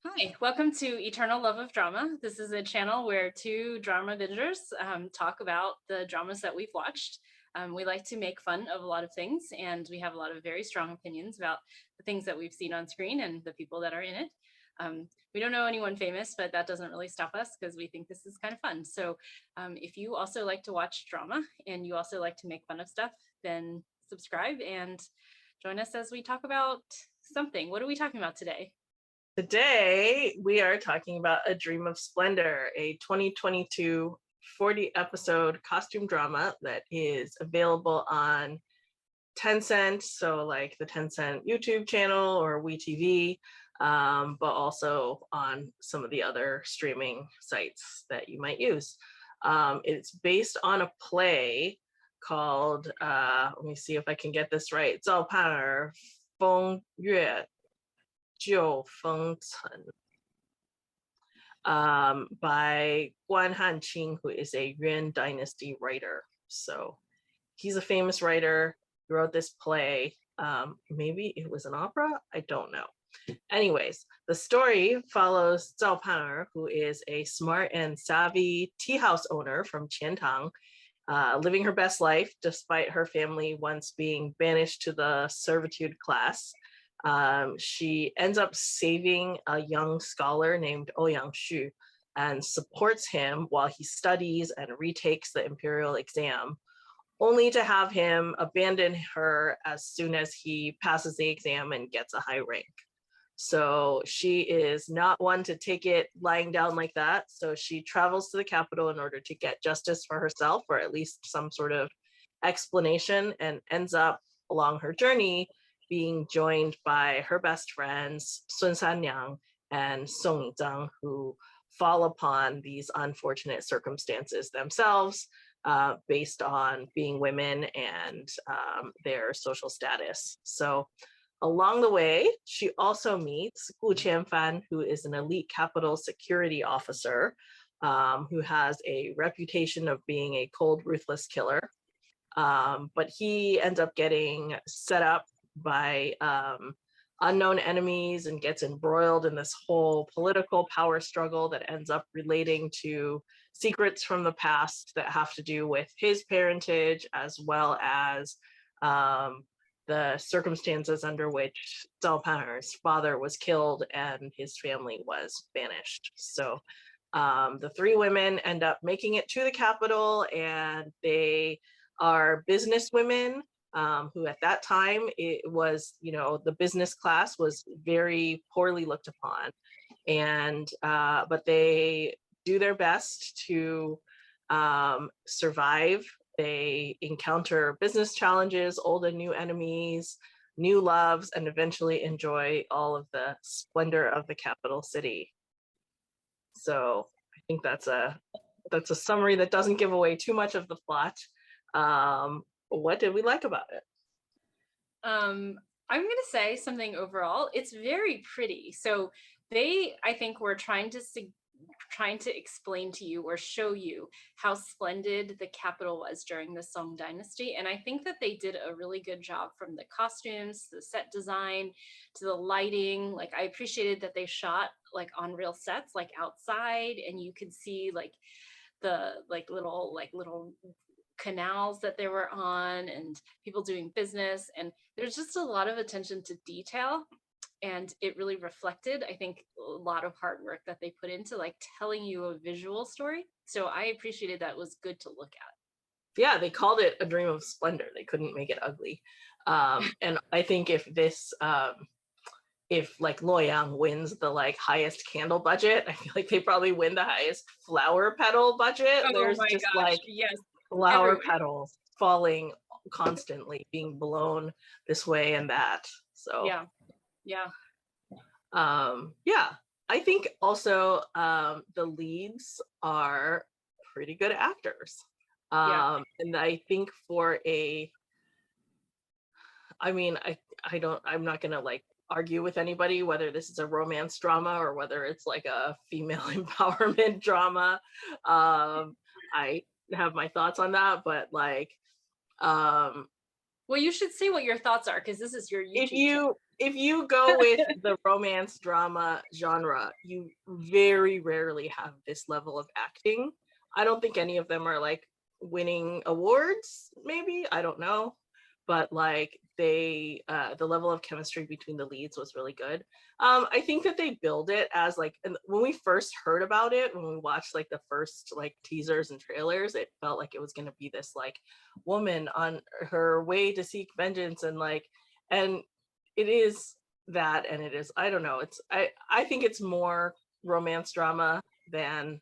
Hi, welcome to Eternal Love of Drama. This is a channel where two drama bingers talk about the dramas that we've watched. We like to make fun of a lot of things, and we have a lot of very strong opinions about the things that we've seen on screen and the people that are in it. We don't know anyone famous, but that doesn't really stop us because we think this is kind of fun. So if you also like to watch drama and you also like to make fun of stuff, then subscribe and join us as we talk about something. What are we talking about today? Today, we are talking about A Dream of Splendor, a 2022 40 episode costume drama that is available on Tencent, so like the Tencent YouTube channel or WeTV, but also on some of the other streaming sites that you might use. It's based on a play called, let me see if I can get this right, 赵盼儿风月 by Guan Hanqing, who is a Yuan Dynasty writer. So he's a famous writer. He wrote this play. Maybe it was an opera. I don't know. Anyways, the story follows Zhao Pan'er, who is a smart and savvy tea house owner from Qiantang, living her best life despite her family once being banished to the servitude class. She ends up saving a young scholar named Ouyang Xu and supports him while he studies and retakes the imperial exam, only to have him abandon her as soon as he passes the exam and gets a high rank. So she is not one to take it lying down like that. So she travels to the capital in order to get justice for herself, or at least some sort of explanation, and ends up along her journey being joined by her best friends, Sun Sanyang and Song Yizhang, who fall upon these unfortunate circumstances themselves based on being women and their social status. So along the way, she also meets Gu Qianfan, who is an elite capital security officer who has a reputation of being a cold, ruthless killer. But he ends up getting set up by unknown enemies and gets embroiled in this whole political power struggle that ends up relating to secrets from the past that have to do with his parentage, as well as the circumstances under which Zhao Pan'er's father was killed and his family was banished. So the three women end up making it to the capital, and they are business women who at that time it was, the business class was very poorly looked upon. And but they do their best to survive. They encounter business challenges, old and new enemies, new loves, and eventually enjoy all of the splendor of the capital city. So I think that's a summary that doesn't give away too much of the plot. What did we like about it? I'm going to say something overall. It's very pretty. So I think, were trying to explain to you or show you how splendid the capital was during the Song Dynasty. And I think that they did a really good job, from the costumes, the set design, to the lighting. Like, I appreciated that they shot like on real sets, like outside, and you could see like the little canals that they were on and people doing business, and there's just a lot of attention to detail, and it really reflected, I think, a lot of hard work that they put into like telling you a visual story. So I appreciated that. It was good to look at. Yeah, they called it A Dream of Splendor. They couldn't make it ugly. And I think if like Loyang wins the like highest candle budget, I feel like they probably win the highest flower petal budget. Oh There's my just gosh, like yes, flower everywhere. petals falling constantly, being blown this way and that. So Yeah, yeah, yeah, I think also the leads are pretty good actors. yeah. And I think for I'm not gonna like argue with anybody whether this is a romance drama or whether it's like a female empowerment drama. I have my thoughts on that, but like Well, you should say what your thoughts are because this is your if YouTube channel. you go with the romance drama genre, you very rarely have this level of acting. I don't think any of them are like winning awards, maybe, I don't know, but like they the level of chemistry between the leads was really good. I think that they build it as like, and when we first heard about it, when we watched like the first like teasers and trailers, it felt like it was going to be this like woman on her way to seek vengeance, and like, and it is that, and it is, I don't know, it's, I think it's more romance drama than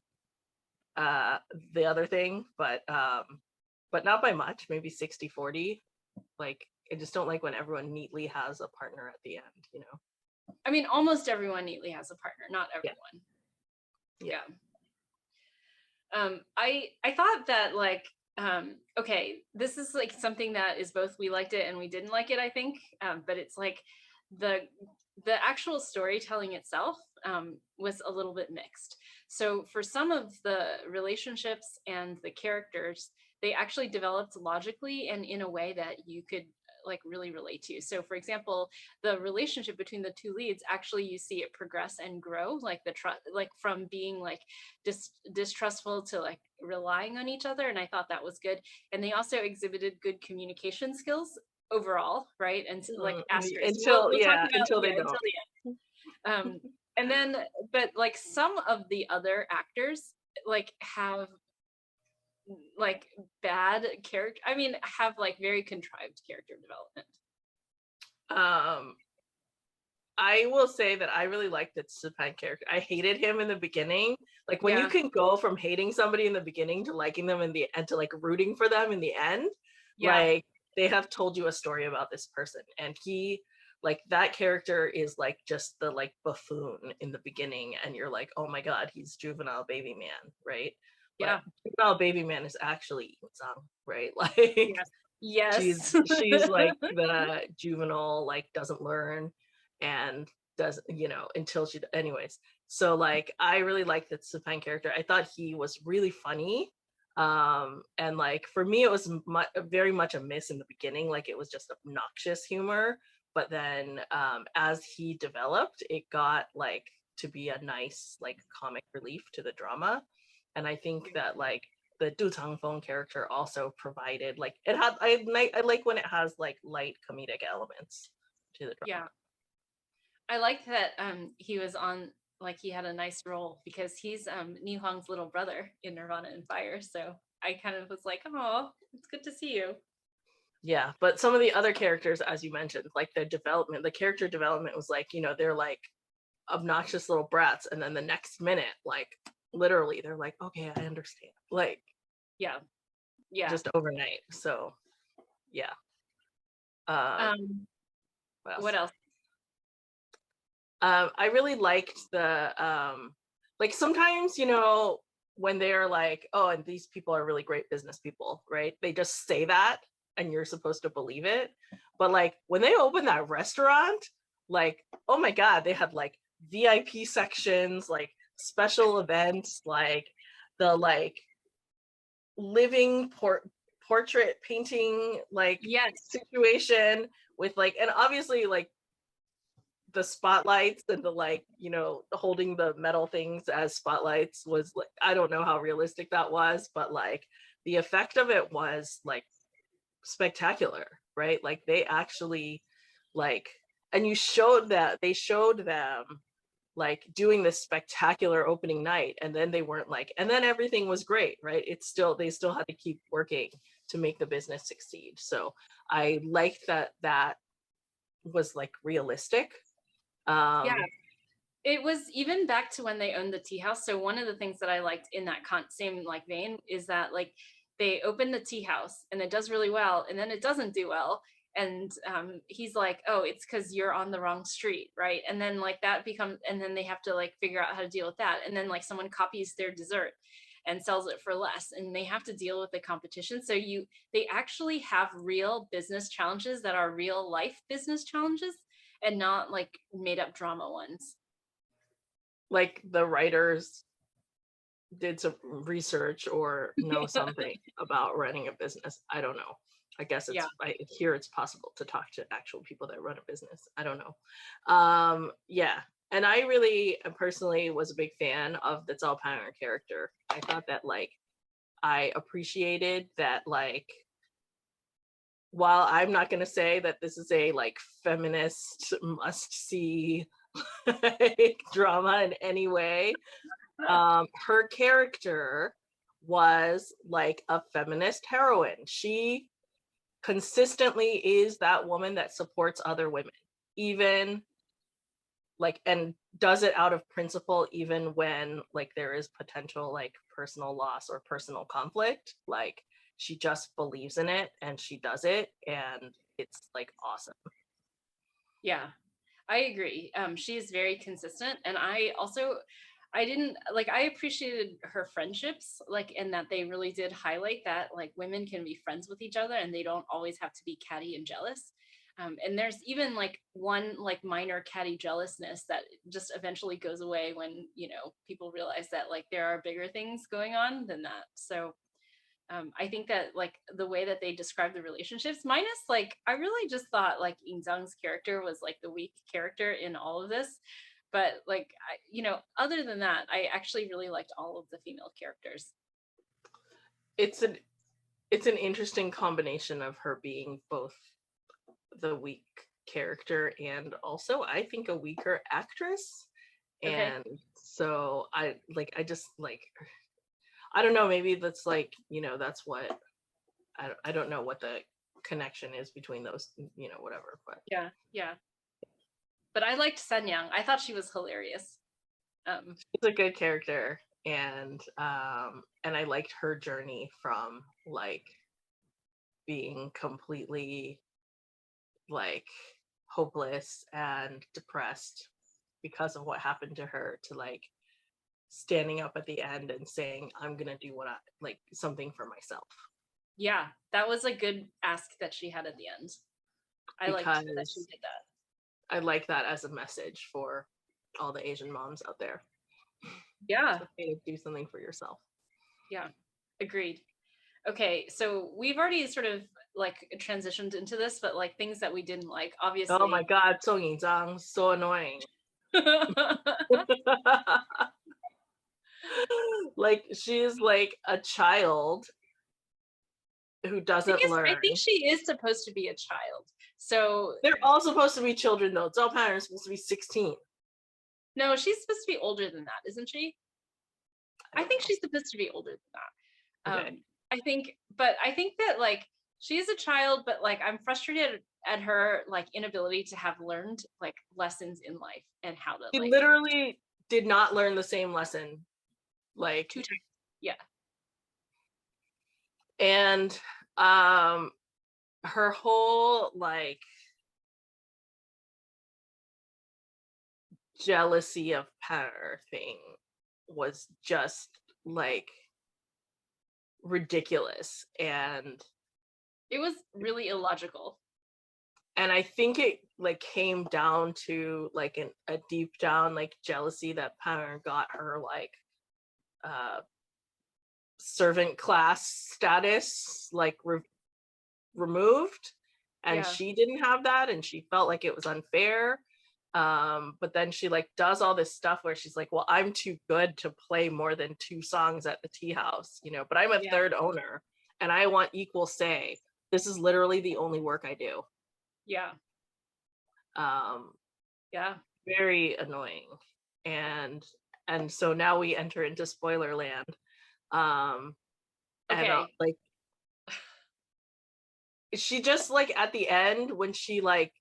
uh the other thing, but not by much, maybe 60-40. Like, I just don't like when everyone neatly has a partner at the end, you know. I mean, almost everyone neatly has a partner, not Yeah. everyone. Yeah. Yeah. I thought that like okay, this is like something that is both we liked it and we didn't like it, I think. But it's like the the actual storytelling itself was a little bit mixed. So for some of the relationships and the characters, they actually developed logically and in a way that you could like really relate to. So for example, the relationship between the two leads, actually you see it progress and grow, like the trust, like from being like distrustful to like relying on each other, and I thought that was good. And they also exhibited good communication skills overall, right? And like asterisk, Until, we'll talk yeah, about, until they yeah, until don't. the end. And then, but like some of the other actors like have like bad character, I mean have like very contrived character development. um I will say that I really liked the Japan character. I hated him in the beginning. Like, when you Yeah, can go from hating somebody in the beginning to liking them in the end, to like rooting for them in the end, yeah, like they have told you a story about this person, and he, like, that character is like just the like buffoon in the beginning, and you're like, oh my god, he's juvenile baby man, right? But yeah, juvenile baby man is actually Sang, right? Like, yes, yes. she's like the juvenile, like doesn't learn, and does, you know, until she, anyways. So like, I really liked the Sipang character. I thought he was really funny. And like, for me it was very much a miss in the beginning, like it was just obnoxious humor, but then as he developed, it got like to be a nice like comic relief to the drama. And I think that like the Du Tangfeng character also provided like, it had, I like when it has like light comedic elements to the drama. Yeah, I like that he was on, like he had a nice role because he's Ni Huang's little brother in Nirvana and Fire. So I kind of was like, oh, it's good to see you. Yeah, but some of the other characters, as you mentioned, like the development, the character development was like, you know, they're like obnoxious little brats, and then the next minute, like literally, they're like, okay, I understand, like Yeah, yeah. just overnight. So yeah. Um, Um, what what else? else? I really liked the like, sometimes, you know, when they're like, oh, and these people are really great business people, right? They just say that and you're supposed to believe it. But like, when they opened that restaurant, like, oh my god, they had like VIP sections, like special events, like the like living portrait painting like Yes, situation with like, and obviously like the spotlights and the like, you know, holding the metal things as spotlights was like, I don't know how realistic that was, but like the effect of it was like spectacular, right? Like they actually like, and you showed that they showed them like doing this spectacular opening night, and then they weren't like, and then everything was great, right? It's still, they still had to keep working to make the business succeed. So I liked that that was like realistic. yeah. um It was even back to when they owned the tea house. So one of the things that I liked in that same like vein is that like they open the tea house and it does really well, and then it doesn't do well. And he's like, oh, it's because you're on the wrong street, right? And then like that becomes, and then they have to like figure out how to deal with that. And then like someone copies their dessert and sells it for less, and they have to deal with the competition. So they actually have real business challenges that are real life business challenges and not like made up drama ones. like the writers did some research or know something about running a business. I don't know. I guess Yeah. I hear it's possible to talk to actual people that run a business. I don't know. Yeah. And I really personally was a big fan of the Zhao Pan'er character. I thought that like I appreciated that like while I'm not going to say that this is a like feminist must see like, drama in any way, her character was like a feminist heroine. She consistently is that woman that supports other women, even like, and does it out of principle, even when like there is potential like personal loss or personal conflict. Like she just believes in it and she does it, and it's like awesome. Yeah, I agree. She is very consistent, and I didn't like. I appreciated her friendships, like, in that they really did highlight that like women can be friends with each other, and they don't always have to be catty and jealous. And there's even like one like minor catty jealousness that just eventually goes away when people realize that like there are bigger things going on than that. So I think that like the way that they describe the relationships, minus like I really just thought like In Zhang's character was like the weak character in all of this, but like other than that, I actually really liked all of the female characters. It's an it's an interesting combination of her being both the weak character and also I think a weaker actress. Okay. And so I just like I don't know, maybe that's like, that's what I don't know what the connection is between those, whatever, but Yeah, yeah. But I liked Senyang. I thought she was hilarious. it's a good character. And I liked her journey from like being completely like hopeless and depressed because of what happened to her to like standing up at the end and saying I'm gonna do what I like something for myself, Yeah, that was a good ask that she had at the end. I liked that she because did that. I like that as a message for all the Asian moms out there. Yeah, It's okay to do something for yourself. yeah. Agreed. Okay, so we've already sort of like transitioned into this, but like things that we didn't like, Oh my obviously. god, Song Ying-zhang, so annoying. Like she's like a child who doesn't I think learn. she is supposed to be a child. So They're all supposed to be children though. Zhao Pan is supposed to be 16. no, she's supposed to be older than that, isn't she? I I don't think know. she's supposed to be older than that. Okay. I think that like she is a child, but like I'm frustrated at her like inability to have learned like lessons in life and how to She like literally did not learn the same lesson. Like, two times. Yeah. and um her whole like jealousy of Penner thing was just like ridiculous. It was really illogical. And I think it like came down to like a deep down like jealousy that Penner got her like uh servant class status like removed, and Yeah. she didn't have that and she felt like it was unfair. But then she like does all this stuff where she's like, well, I'm too good to play more than 2 songs at the tea house, but I'm a Yeah. third owner and I want equal say. This is literally the only work I do. Yeah. um Yeah. Very annoying. And and so now we enter into spoiler land. um and Okay. like she just like at the end when she like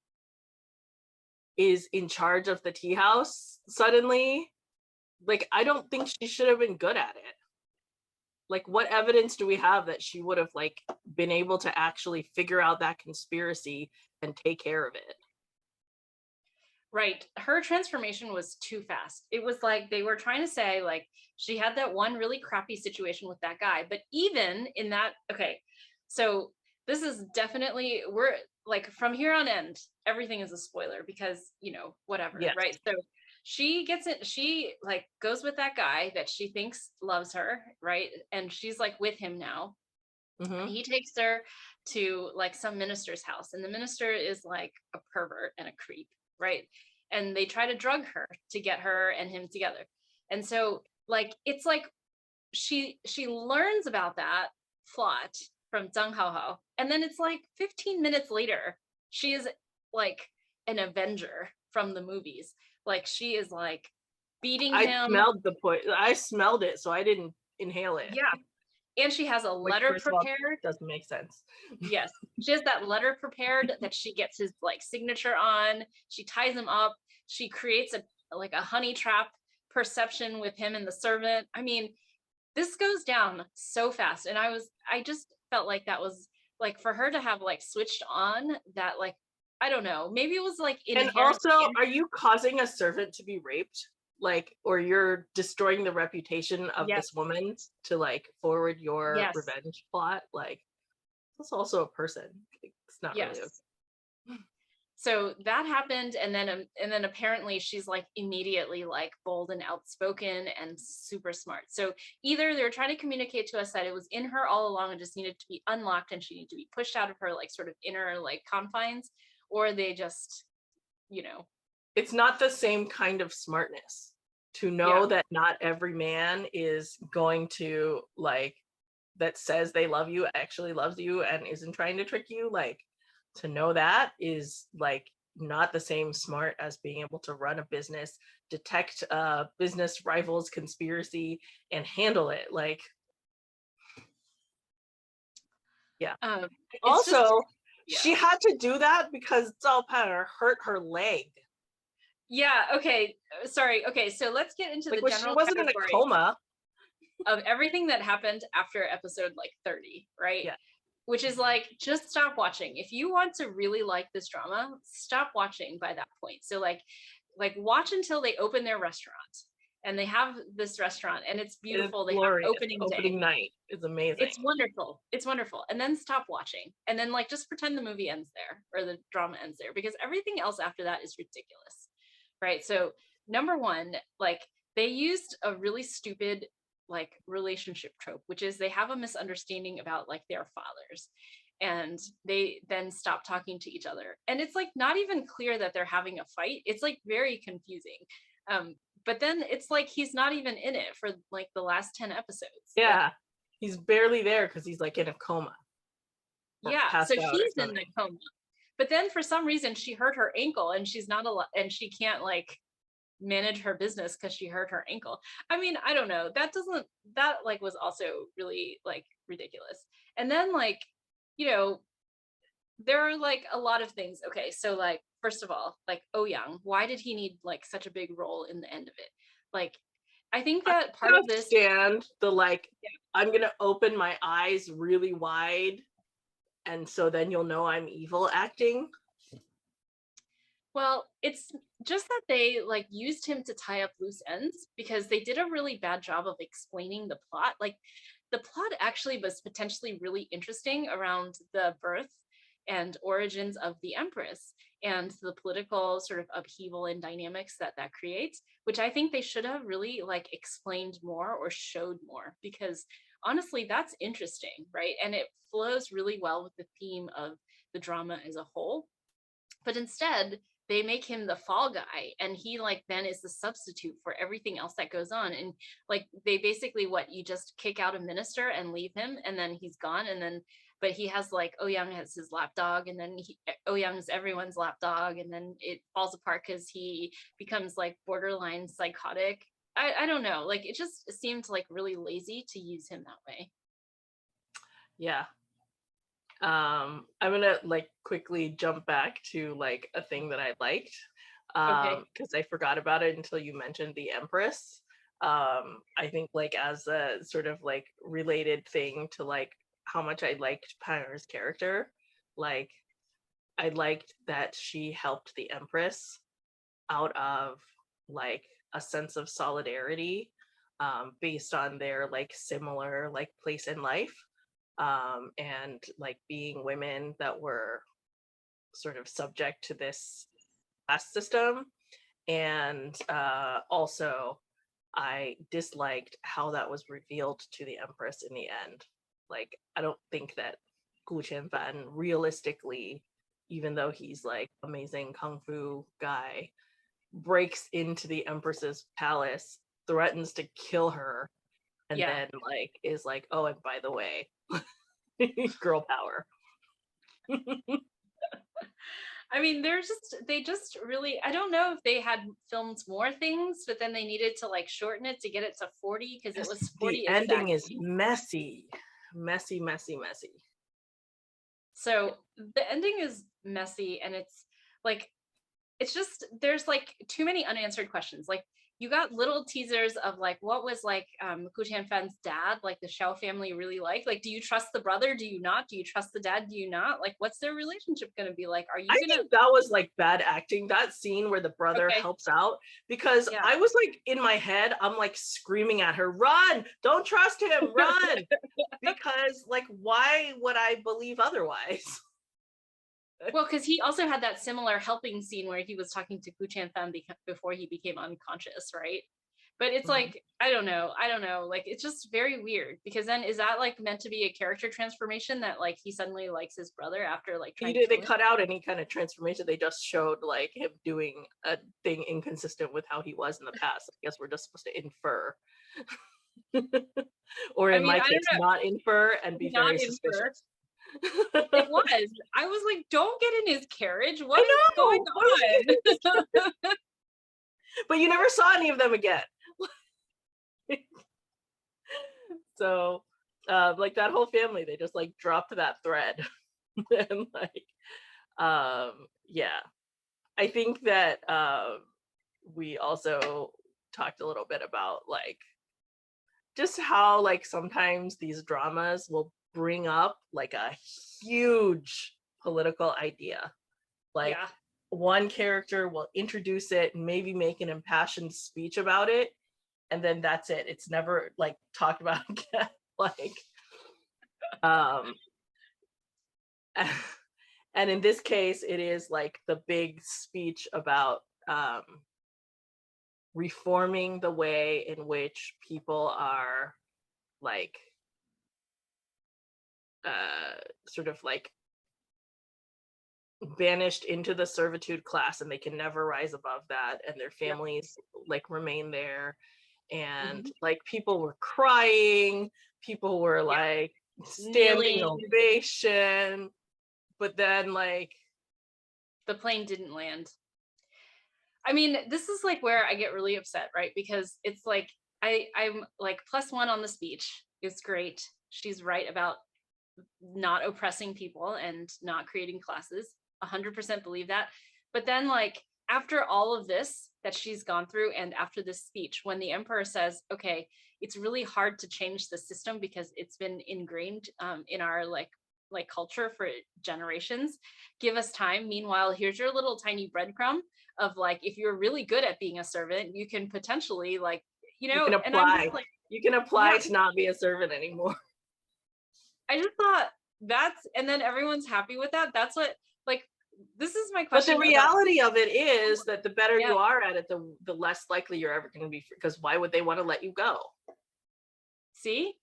is in charge of the tea house suddenly, like I don't think she should have been good at it. Like what evidence do we have that she would have like been able to actually figure out that conspiracy and take care of it? Right. Her transformation was too fast. It was like they were trying to say, like, she had that one really crappy situation with that guy. But even in that, okay, so this is definitely, we're like, from here on end, everything is a spoiler because, whatever, Yes. right? So she gets it, she like goes with that guy that she thinks loves her, right? And she's like with him now. Mm-hmm. And he takes her to like some minister's house, and the minister is like a pervert and a creep, right? And they try to drug her to get her and him together. And so like it's like she learns about that plot from Zhang Haohao, and then it's like 15 minutes later, she is like an Avenger from the movies. Like she is like beating I him. smelled the poison. I smelled it, so I didn't inhale it. Yeah, and she has a Which, letter first of all, prepared. doesn't make sense. Yes, she has that letter prepared that she gets his like signature on. She ties him up. She creates a like a honey trap perception with him and the servant. I mean, this goes down so fast, and I just felt like that was like for her to have like switched on that, like I don't know, maybe it was like And inherent also, in are her. you causing a servant to be raped? Like, or you're destroying the reputation of Yes, this woman to like forward your yes, revenge plot? Like, that's also a person. It's not really yes. So that happened, and then apparently she's like immediately like bold and outspoken and super smart. So either they're trying to communicate to us that it was in her all along and just needed to be unlocked and she needed to be pushed out of her like sort of inner like confines, or they just, you know, it's not the same kind of smartness to yeah. know that not every man is going to like that says they love you actually loves you and isn't trying to trick you. Like, to know that is like not the same smart as being able to run a business, detect business rivals conspiracy, and handle it. Like, yeah. Um, it's just, Also, she yeah. had to do that because Zhao Pan hurt her leg. Yeah, okay. Sorry. Okay, so let's get into Like, the well, she general wasn't in a category coma. of everything that happened after episode like 30, right? Yeah. Which is like, just stop watching. If you want to really like this drama, stop watching by that point. So like watch until they open their restaurant. And they have this restaurant and it's It's beautiful. They have glorious. opening day. Opening night is amazing. It's wonderful. It's wonderful. And then stop watching. And then like just pretend the movie ends there or the drama ends there, because everything else after that is ridiculous. Right? So number one, like they used a really stupid like relationship trope, which is they have a misunderstanding about like their fathers, and they then stop talking to each other, and it's like not even clear that they're having a fight. It's like very confusing. But then it's like he's not even in it for like the last 10 episodes. Like Yeah. He's barely there because he's like in a coma or yeah, so passed out or he's in the something. coma. But then for some reason she hurt her ankle and she's not and she can't like manage her business because she hurt her ankle. I mean, I don't know. That doesn't that like was also really like ridiculous. And then like, you know, there are like a lot of things. Okay, so like first of all, like Oh Young, why did he need like such a big role in the end of it? Like I think I that part of don't this, stand the like, yeah, I'm gonna open my eyes really wide and so then you'll know I'm evil acting. well, it's just that they like used him to tie up loose ends because they did a really bad job of explaining the plot. Like the plot actually was potentially really interesting around the birth and origins of the Empress and the political sort of upheaval and dynamics that that creates, which I think they should have really like explained more or showed more, because honestly that's interesting, right? And it flows really well with the theme of the drama as a whole. But instead they make him the fall guy, and he like then is the substitute for everything else that goes on. And like they basically, what, you just kick out a minister and leave him and then he's gone. And then but he has like Oh Young has his lapdog, and then Oh Young's everyone's lapdog, and then it falls apart because he becomes like borderline psychotic. I don't know, like it just seemed like really lazy to use him that way. Yeah. I'm gonna like quickly jump back to like a thing that I liked Okay. because I forgot about it until you mentioned the Empress. I think like as a sort of like related thing to like how much I liked Panner's character, like I liked that she helped the Empress out of like a sense of solidarity based on their like similar like place in life, and like being women that were sort of subject to this caste system. And also I disliked how that was revealed to the Empress in the end. Like, I don't think that Gu Qianfan realistically, even though he's like amazing kung fu guy, breaks into the Empress's palace, threatens to kill her, and Yeah. then like is like, oh, and by the way, girl power. I mean, they just really, I don't know if they had filmed more things, but then they needed to like shorten it to get it to 40 because it was The 40 ending is exactly. messy, messy, messy, messy. So the ending is messy and it's like it's just there's like too many unanswered questions. Like you got little teasers of like what was like Gu Tianfan's dad, like the Xiao family really like. Like, do you trust the brother? Do you not? Do you trust the dad? Do you not? Like, what's their relationship gonna be like? Are I you gonna think that was like bad acting, that scene where the brother okay? helps out, because Yeah. I was like in my head, I'm like screaming at her, run, don't trust him, run. Because like, why would I believe otherwise? Well, because he also had that similar helping scene where he was talking to Gu Tianfan before he became unconscious, right? But it's Mhm. like I don't know. Like it's just very weird because then is that like meant to be a character transformation that like he suddenly likes his brother after like trying to They kill him? cut out any kind of transformation. They just showed like him doing a thing inconsistent with how he was in the past. I guess we're just supposed to infer. Or I in mean, my I case, don't know, not infer and be not very infer. suspicious. It was. I was like, don't get in his carriage. What I is going know. What was he on? doing? But you never saw any of them again. So, like that whole family, they just like dropped that thread, and like, yeah, I think that we also talked a little bit about like just how like sometimes these dramas will bring up like a huge political idea. Like Yeah. one character will introduce it and maybe make an impassioned speech about it, and then that's it. It's never like talked about again. Like, um, and in this case, it is like the big speech about reforming the way in which people are like sort of like banished into the servitude class, and they can never rise above that, and their Yep. families like remain there. And Hmm. like people were crying, people were Yeah. like standing Kneeling. ovation, but then like The plane didn't land. I mean, this is like where I get really upset, right? Because it's like I'm like +1 on the speech. It's great. She's right about not oppressing people and not creating classes. 100% believe that. But then like after all of this that she's gone through and after this speech, when the emperor says, okay, it's really hard to change the system because it's been ingrained in our like culture for generations, give us time. Meanwhile, here's your little tiny breadcrumb of like if you're really good at being a servant, you can potentially like you can and I'm just apply like, you can yeah, apply to not be a servant anymore. I just thought that's, and then everyone's happy with that. That's what, like, this is my But the question about, reality of it is that the better yeah, you are at it, the less likely you're ever going to be, because why would they want to let you go? see?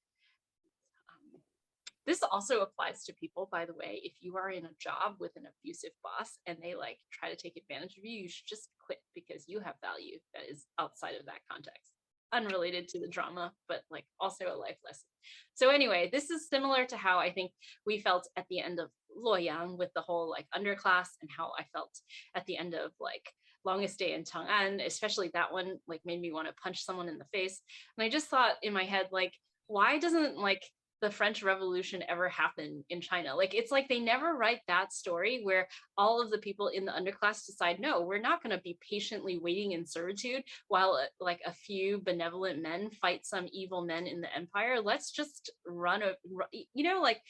This also applies to people, by the way. If you are in a job with an abusive boss and they like try to take advantage of you, you should just quit because you have value that is outside of that context, unrelated to the drama, but like also a life lesson. So anyway, this is similar to how I think we felt at the end of Luoyang with the whole like underclass, and how I felt at the end of like Longest Day in Chang'an, especially that one like made me want to punch someone in the face. And I just thought in my head, like, why doesn't like the French Revolution ever happen in China? Like it's like they never write that story where all of the people in the underclass decide, no, we're not going to be patiently waiting in servitude while like a few benevolent men fight some evil men in the empire. Let's just like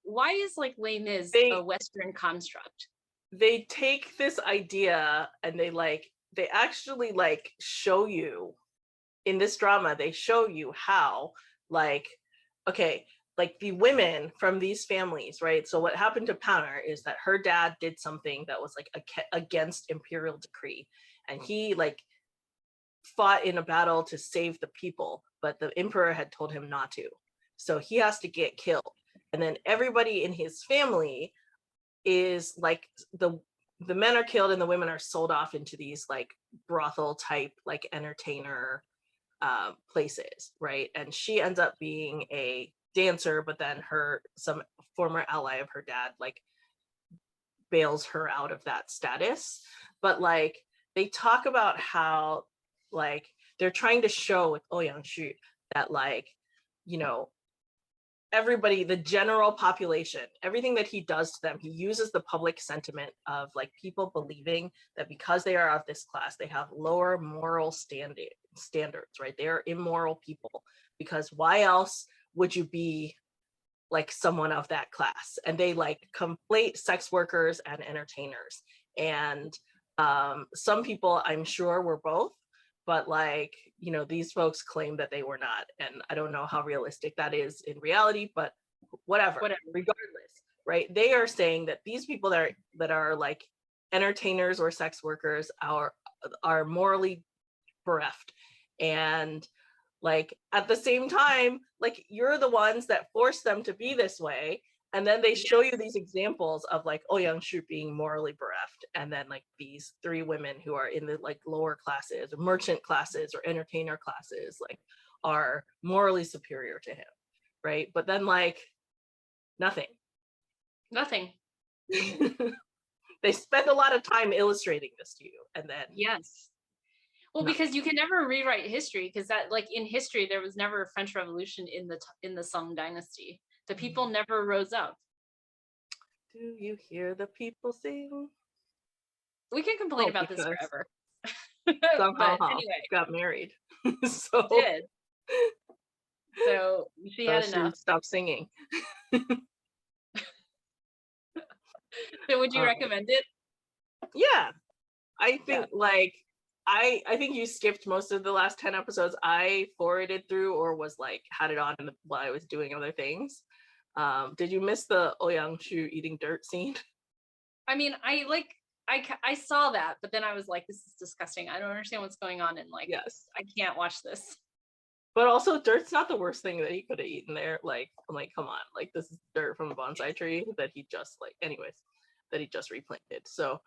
why is like Les Mis a They Western construct? they take this idea and they actually like show you in this drama, they show you how like, okay, like the women from these families, right? So what happened to Panner is that her dad did something that was like against imperial decree, and he like fought in a battle to save the people, but the emperor had told him not to, so he has to get killed. and then everybody in his family is like the men are killed and the women are sold off into these like brothel type like entertainer places, right? And she ends up being a dancer, but then some former ally of her dad like bails her out of that status. But like they talk about how like they're trying to show with Ouyang Shu that like, you know, everybody, the general population, everything that he does to them, he uses the public sentiment of like people believing that because they are of this class, they have lower moral standards, right? They are immoral people, because why else would you be like someone of that class? And they like conflate sex workers and entertainers. And some people I'm sure were both, but like, you know, these folks claim that they were not, and I don't know how realistic that is in reality, but whatever. Regardless, right? They are saying that these people that are like entertainers or sex workers are morally bereft. And like at the same time, like you're the ones that force them to be this way, and then they show you these examples of like Ouyang Shu being morally bereft, and then like these three women who are in the like lower classes or merchant classes or entertainer classes like are morally superior to him, right? But then like nothing. They spend a lot of time illustrating this to you, and then Yes. Well, nothing. because you can never rewrite history, because that like in history there was never a French Revolution in the Song Dynasty. The people never rose up. Do you hear the people sing? We can complain about this Because forever. Song But Ha anyway, got married. he So did. So she so had she enough. stopped singing. So would you Um, recommend it? yeah, I Yeah. think like I think you skipped most of the last 10 episodes. I forwarded through or was like had it on while I was doing other things. Did you miss the Ouyang Shu eating dirt scene? I mean, I saw that, but then I was like, this is disgusting. I don't understand what's going on, and like Yes. I can't watch this. But also dirt's not the worst thing that he could have eaten there. Like, I'm like, come on, like this is dirt from a bonsai tree that he just like anyways, that he just replanted. So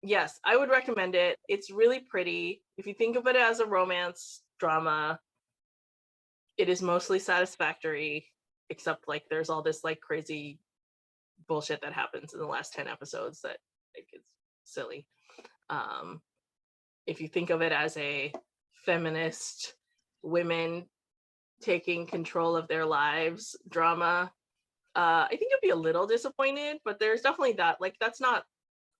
yes, I would recommend it. It's really pretty. If you think of it as a romance drama, it is mostly satisfactory, except like there's all this like crazy bullshit that happens in the last 10 episodes that like it's silly. Um, if you think of it as a feminist women taking control of their lives drama, I think you'll be a little disappointed, but there's definitely that, like, that's not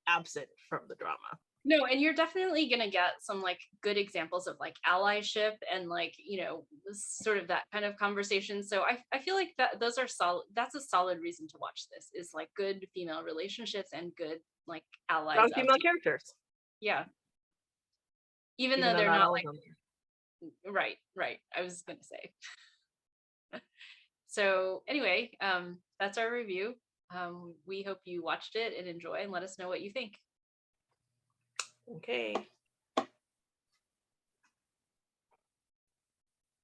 absent from the drama. No, and you're definitely gonna get some like good examples of like allyship and like, you know, sort of that kind of conversation. So I feel like that those are solid. That's a solid reason to watch this, is like good female relationships and good like allies Strong of female the, characters, yeah. Even even though though they're not not all of like them. right. I was gonna say. So anyway, that's our review. We hope you watched it and enjoy, and let us know what you think. Okay.